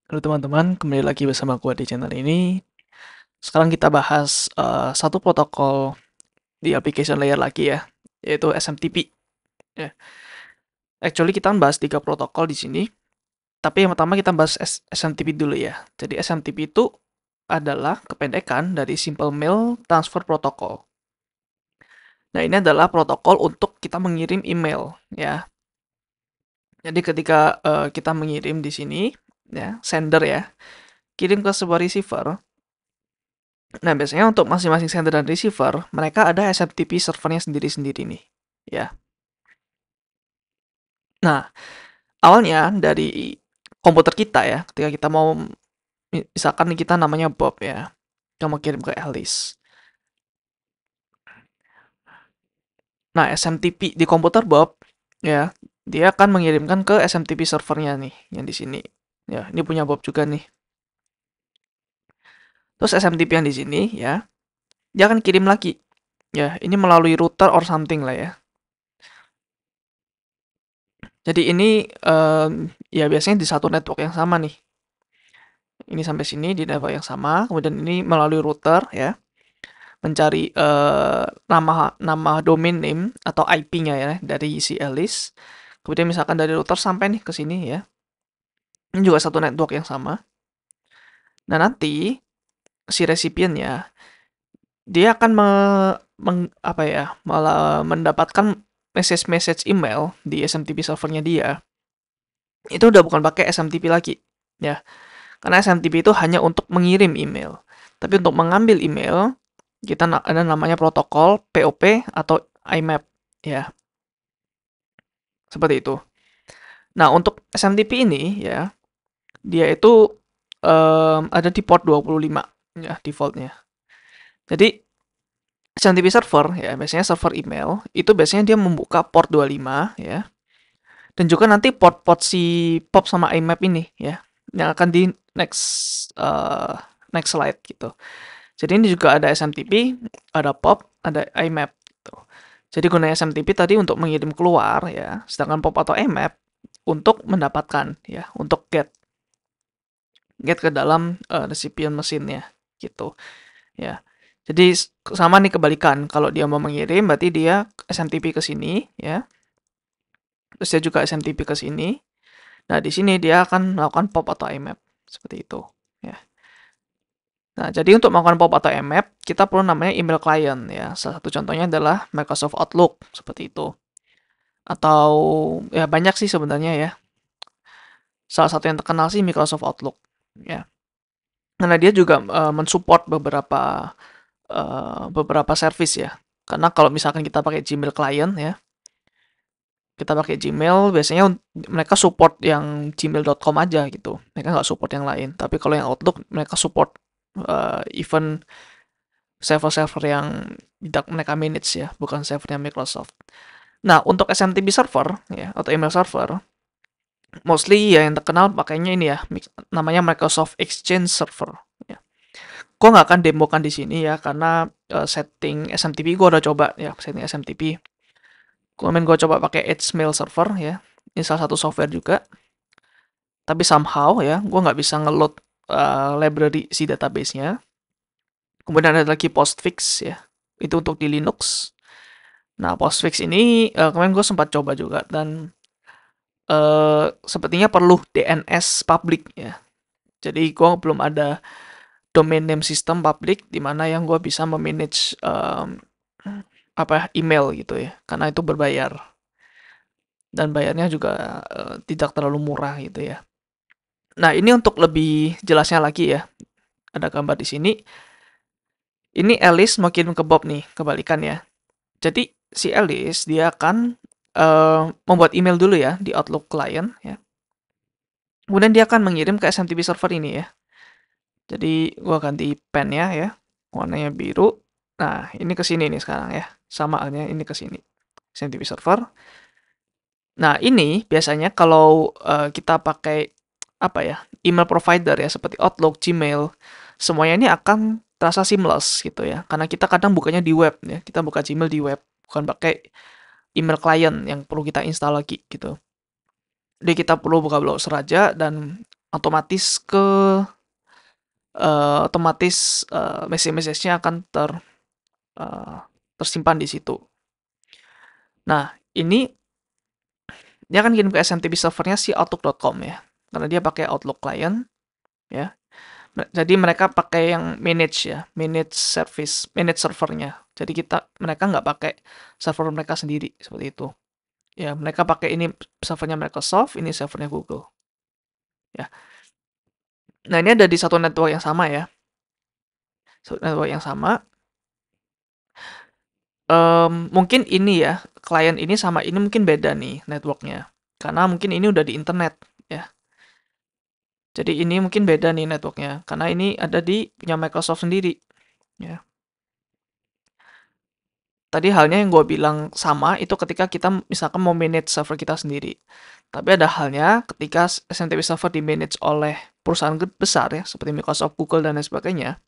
Halo teman-teman, kembali lagi bersama gua di channel ini. Sekarang kita bahas satu protokol di application layer lagi ya, yaitu SMTP. Ya. Actually kita bahas 3 protokol di sini, tapi yang pertama kita bahas SMTP dulu ya. Jadi SMTP itu adalah kependekan dari Simple Mail Transfer Protocol. Nah, ini adalah protokol untuk kita mengirim email ya. Jadi ketika kita mengirim di sini ya, sender ya, kirim ke sebuah receiver. Nah, biasanya untuk masing-masing sender dan receiver, mereka ada SMTP servernya sendiri-sendiri nih, ya. Nah, awalnya dari komputer kita ya, ketika kita mau, misalkan nih kita namanya Bob ya, kita mau kirim ke Alice. Nah, SMTP di komputer Bob, ya, dia akan mengirimkan ke SMTP servernya nih, yang di sini. Ya, ini punya Bob juga nih. Terus SMTP yang di sini, ya, dia akan kirim lagi. Ya, ini melalui router or something lah ya. Jadi ini ya biasanya di satu network yang sama nih. Ini sampai sini di network yang sama, kemudian ini melalui router ya, mencari nama nama domain name atau IP-nya ya dari si Alice. Kemudian misalkan dari router sampai nih ke sini ya. Ini juga satu network yang sama. Nah, nanti si recipientnya dia akan apa ya, malah mendapatkan message-message email di SMTP servernya dia. Itu udah bukan pakai SMTP lagi ya. Karena SMTP itu hanya untuk mengirim email. Tapi untuk mengambil email, kita ada namanya protokol POP atau IMAP ya. Seperti itu. Nah, untuk SMTP ini ya, dia itu ada di port 25 ya defaultnya. Jadi SMTP server ya, biasanya server email itu biasanya dia membuka port 25 ya. Dan juga nanti port-port si POP sama IMAP ini ya, yang akan di next slide gitu. Jadi ini juga ada SMTP, ada POP, ada IMAP gitu. Jadi gunanya SMTP tadi untuk mengirim keluar ya, sedangkan POP atau IMAP untuk mendapatkan ya, untuk get ke dalam recipient mesinnya gitu ya. Jadi sama nih kebalikan, kalau dia mau mengirim berarti dia SMTP ke sini ya. Terus dia juga SMTP ke sini. Nah, di sini dia akan melakukan POP atau IMAP seperti itu ya. Nah, jadi untuk melakukan POP atau IMAP, kita perlu namanya email client ya. Salah satu contohnya adalah Microsoft Outlook seperti itu. Atau ya banyak sih sebenarnya ya. Salah satu yang terkenal sih Microsoft Outlook ya. Karena dia juga mensupport beberapa service ya. Karena kalau misalkan kita pakai Gmail client ya, kita pakai Gmail biasanya mereka support yang gmail.com aja gitu. Mereka nggak support yang lain. Tapi kalau yang Outlook mereka support even server-server yang tidak mereka manage ya, bukan servernya Microsoft. Nah, untuk SMTP server ya atau email server, mostly ya yang terkenal pakainya ini ya, namanya Microsoft Exchange Server. Ya. Gue nggak akan demokan di sini ya, karena setting SMTP gue udah coba ya, setting SMTP. Kemudian gue coba pakai Edge Mail Server ya, ini salah satu software juga. Tapi somehow ya, gue nggak bisa ngeload library si database-nya. Kemudian ada lagi Postfix ya, itu untuk di Linux. Nah, Postfix ini kemarin gue sempat coba juga dan sepertinya perlu DNS public ya. Jadi gue belum ada domain name system public di mana yang gue bisa memanage apa email gitu ya, karena itu berbayar dan bayarnya juga tidak terlalu murah gitu ya. Nah, ini untuk lebih jelasnya lagi ya, ada gambar di sini. Ini Alice mau kirim ke Bob nih, kebalikan ya. Jadi si Alice dia akan membuat email dulu ya di Outlook client ya. Kemudian dia akan mengirim ke SMTP server ini ya. Jadi gua ganti pen-nya ya, warnanya biru. Nah, ini ke sini nih sekarang ya. Sama halnya ini ke sini. SMTP server. Nah, ini biasanya kalau kita pakai apa ya? Email provider ya seperti Outlook, Gmail, semuanya ini akan terasa seamless gitu ya. Karena kita kadang bukanya di web ya. Kita buka Gmail di web, bukan pakai email client yang perlu kita install lagi gitu. Jadi kita perlu buka browser aja dan otomatis message-message-nya akan tersimpan di situ. Nah, ini dia akan kirim ke SMTP servernya si Outlook.com ya, karena dia pakai Outlook client ya. Jadi mereka pakai yang manage ya, manage servernya. Jadi mereka nggak pakai server mereka sendiri seperti itu. Ya, mereka pakai ini servernya Microsoft, ini servernya Google. Ya. Nah, ini ada di satu network yang sama ya. Satu network yang sama. Mungkin ini ya, klien ini sama ini mungkin beda nih networknya. Karena mungkin ini udah di internet ya. Jadi ini mungkin beda nih networknya. Karena ini ada di punya Microsoft sendiri. Ya. Tadi halnya yang gue bilang sama itu ketika kita misalkan mau manage server kita sendiri. Tapi ada halnya ketika SMTP server di manage oleh perusahaan besar ya, seperti Microsoft, Google, dan lain sebagainya.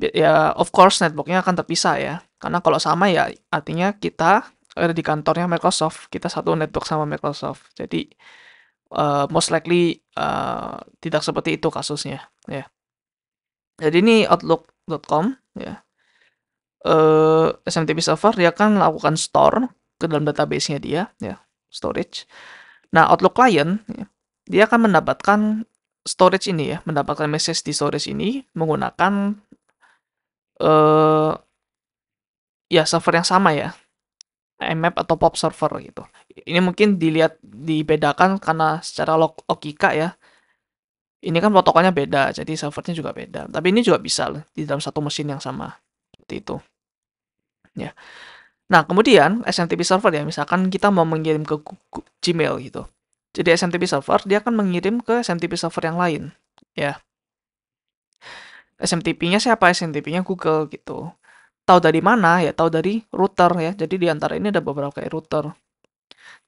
Ya, of course networknya akan terpisah ya. Karena kalau sama ya artinya kita ada di kantornya Microsoft. Kita satu network sama Microsoft. Jadi, most likely tidak seperti itu kasusnya. Ya. Jadi ini Outlook.com ya. SMTP server dia akan melakukan store ke dalam database-nya dia ya, storage. Nah, Outlook client ya, dia akan mendapatkan storage ini ya, mendapatkan message di storage ini menggunakan ya server yang sama ya, IMAP atau POP server gitu. Ini mungkin dibedakan karena secara logika ya. Ini kan protokolnya beda, jadi servernya juga beda. Tapi ini juga bisa loh, di dalam satu mesin yang sama. Seperti itu. Ya. Nah, kemudian SMTP server ya, misalkan kita mau mengirim ke Gmail gitu. Jadi SMTP server dia akan mengirim ke SMTP server yang lain, ya. SMTP-nya siapa? SMTP-nya Google gitu. Tahu dari mana? Ya tahu dari router ya. Jadi di antara ini ada beberapa kayak router.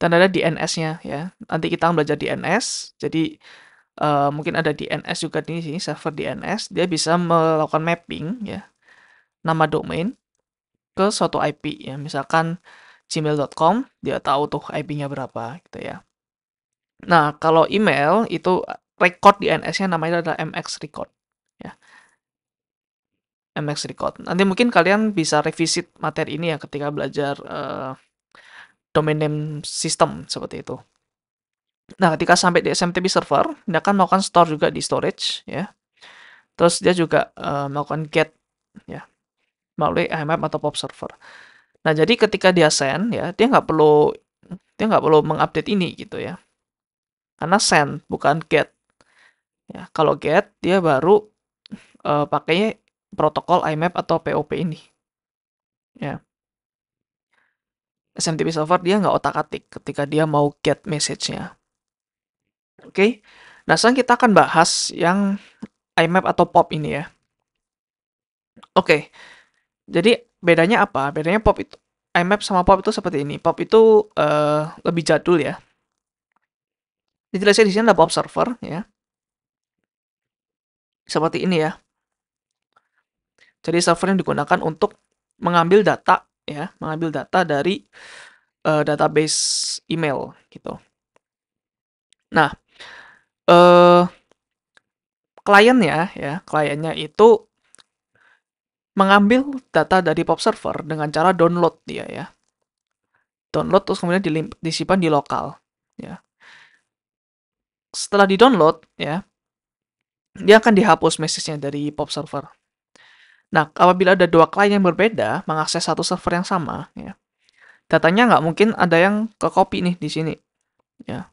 Dan ada DNS-nya ya. Nanti kita akan belajar DNS. Jadi mungkin ada DNS juga di sini, server DNS. Dia bisa melakukan mapping ya, nama domain ke suatu IP ya. Misalkan gmail.com, dia tahu tuh IP-nya berapa gitu ya. Nah, kalau email itu record DNS-nya namanya adalah MX record ya. MX record. Nanti mungkin kalian bisa revisit materi ini ya ketika belajar domain name system seperti itu. Nah, ketika sampai di SMTP server, dia akan melakukan store juga di storage ya. Terus dia juga melakukan get ya melalui IMAP atau POP server. Nah, jadi ketika dia send ya, dia nggak perlu mengupdate ini gitu ya. Karena send bukan get. Ya, kalau get dia baru pakai protokol IMAP atau POP ini. Ya. SMTP server dia nggak otak-atik ketika dia mau get message-nya. Oke. Nah, sekarang kita akan bahas yang IMAP atau POP ini ya. Oke. Jadi bedanya apa? Bedanya POP itu IMAP sama POP itu seperti ini. POP itu lebih jadul ya. Dijelaskan di sini ada POP server ya. Seperti ini ya. Jadi server yang digunakan untuk mengambil data ya, mengambil data dari database email gitu. Nah, kliennya itu mengambil data dari POP server dengan cara download dia ya. Download terus kemudian disimpan di lokal ya. Setelah di-download ya, dia akan dihapus message-nya dari POP server. Nah, apabila ada dua klien yang berbeda mengakses satu server yang sama ya, datanya nggak mungkin ada yang ke-copy nih di sini ya.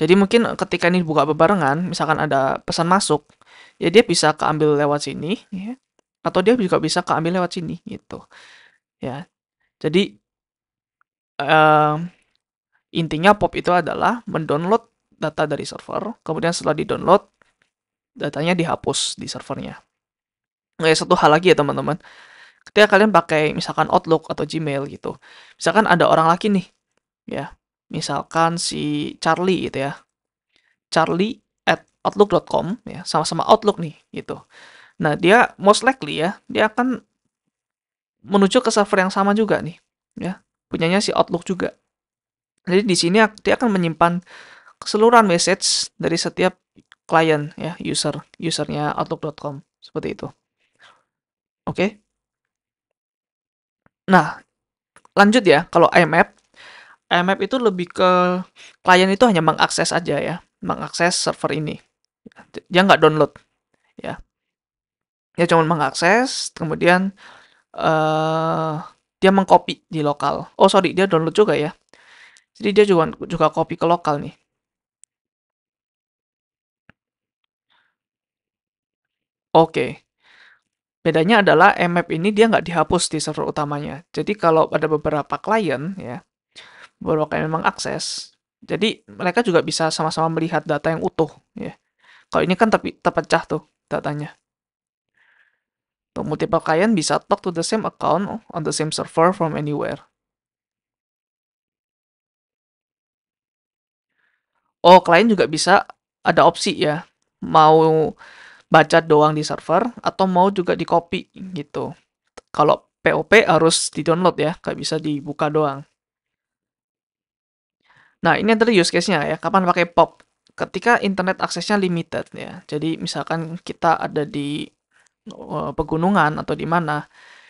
Jadi mungkin ketika ini buka bebarengan, misalkan ada pesan masuk, ya dia bisa keambil lewat sini, ya, atau dia juga bisa keambil lewat sini, gitu. Ya, jadi intinya POP itu adalah mendownload data dari server, kemudian setelah di-download, datanya dihapus di servernya. Nah, satu hal lagi ya teman-teman, ketika kalian pakai misalkan Outlook atau Gmail gitu, misalkan ada orang lagi nih, ya, misalkan si Charlie gitu ya, charlie@outlook.com ya, sama-sama Outlook nih gitu. Nah, dia most likely ya, dia akan menuju ke server yang sama juga nih, ya. Punyanya si Outlook juga. Jadi di sini dia akan menyimpan keseluruhan message dari setiap klien ya, usernya Outlook.com seperti itu. Oke. Nah, lanjut ya, kalau IMAP itu lebih ke klien itu hanya mengakses aja ya, mengakses server ini. Dia nggak download ya. Dia cuma mengakses, kemudian dia mengcopy di lokal. Oh sorry, dia download juga ya. Jadi dia juga copy ke lokal nih. Oke. Bedanya adalah IMAP ini dia nggak dihapus di server utamanya. Jadi kalau ada beberapa klien ya, beberapa klien mengakses, jadi mereka juga bisa sama-sama melihat data yang utuh ya. Kalau ini kan terpecah tuh datanya. Tuh, multiple client bisa talk to the same account on the same server from anywhere. Oh, klien juga bisa ada opsi ya. Mau baca doang di server atau mau juga di copy gitu. Kalau POP harus di-download ya, nggak bisa dibuka doang. Nah, ini adalah use case-nya ya. Kapan pakai POP? Ketika internet aksesnya limited ya. Jadi misalkan kita ada di pegunungan atau di mana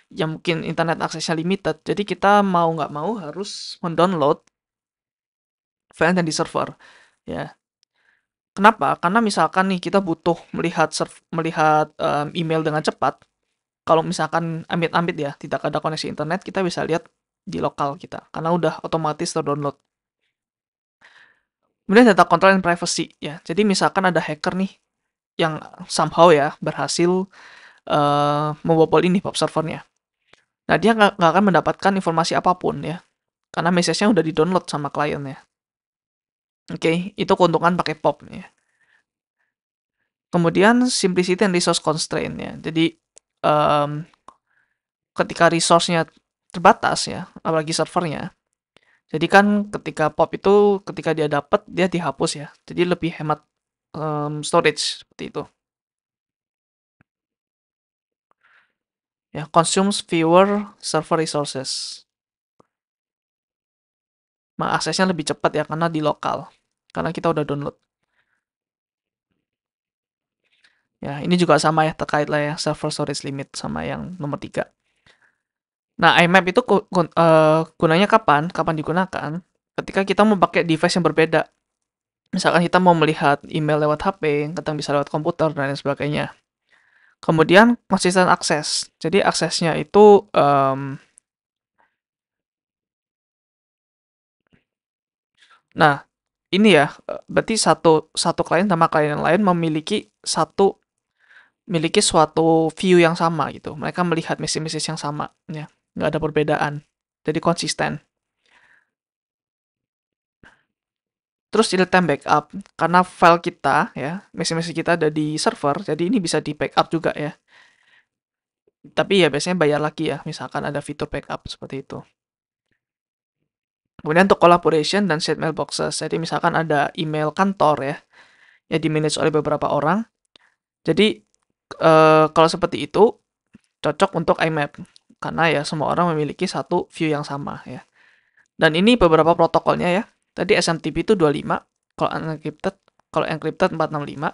yang mungkin internet aksesnya limited. Jadi kita mau nggak mau harus mendownload file yang di server ya. Kenapa? Karena misalkan nih kita butuh melihat email dengan cepat. Kalau misalkan amit-amit ya tidak ada koneksi internet, kita bisa lihat di lokal kita karena udah otomatis terdownload. Kemudian data control and privacy ya. Jadi misalkan ada hacker nih yang somehow ya berhasil membobol ini pop servernya. Nah, dia nggak akan mendapatkan informasi apapun ya, karena message-nya udah di-download sama kliennya. Oke, itu keuntungan pakai POP ya. Kemudian simplicity and resource constraint ya. Jadi ketika resource-nya terbatas ya, apalagi servernya. Jadi kan ketika POP itu ketika dia dapat dia dihapus ya. Jadi lebih hemat storage seperti itu. Ya, consumes fewer server resources. Aksesnya lebih cepat ya karena di lokal. Karena kita udah download. Ya, ini juga sama ya terkait lah ya server storage limit sama yang nomor 3. Nah, IMAP itu gunanya kapan? Kapan digunakan? Ketika kita mau pakai device yang berbeda. Misalkan kita mau melihat email lewat HP, kadang bisa lewat komputer dan lain sebagainya. Kemudian konsisten akses. Jadi aksesnya itu nah, ini ya berarti satu klien sama klien yang lain memiliki suatu view yang sama gitu. Mereka melihat message-message yang sama ya. Nggak ada perbedaan. Jadi konsisten. Terus real time backup karena file kita ya, message-message kita ada di server, jadi ini bisa di backup juga ya. Tapi ya biasanya bayar lagi ya, misalkan ada fitur backup seperti itu. Kemudian untuk collaboration dan shared mailboxes. Jadi misalkan ada email kantor ya, yang di-manage oleh beberapa orang. Jadi kalau seperti itu cocok untuk IMAP karena ya semua orang memiliki satu view yang sama ya. Dan ini beberapa protokolnya ya. Tadi SMTP itu 25, kalau encrypted 465.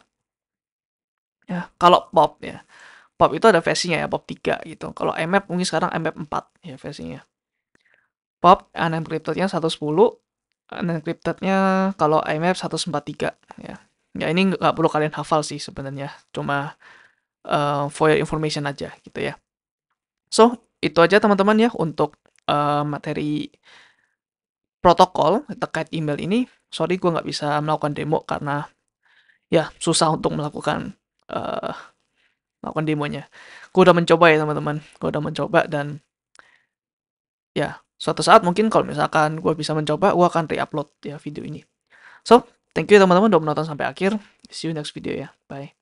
Ya, kalau POP ya. POP itu ada versinya ya, POP 3 gitu. Kalau IMAP mungkin sekarang IMAP 4 ya versinya. POP unencryptednya 110, unencryptednya kalau IMAP 143 ya. Ya ini nggak perlu kalian hafal sih sebenarnya, cuma for your information aja gitu ya. So, itu aja teman-teman ya untuk materi protokol terkait email ini. Sorry gue nggak bisa melakukan demo karena ya susah untuk melakukan demonya. Gue udah mencoba ya teman-teman, gue udah mencoba dan ya suatu saat mungkin kalau misalkan gue bisa mencoba, gue akan re-upload ya video ini. So, thank you teman-teman udah menonton sampai akhir. See you next video ya. Bye.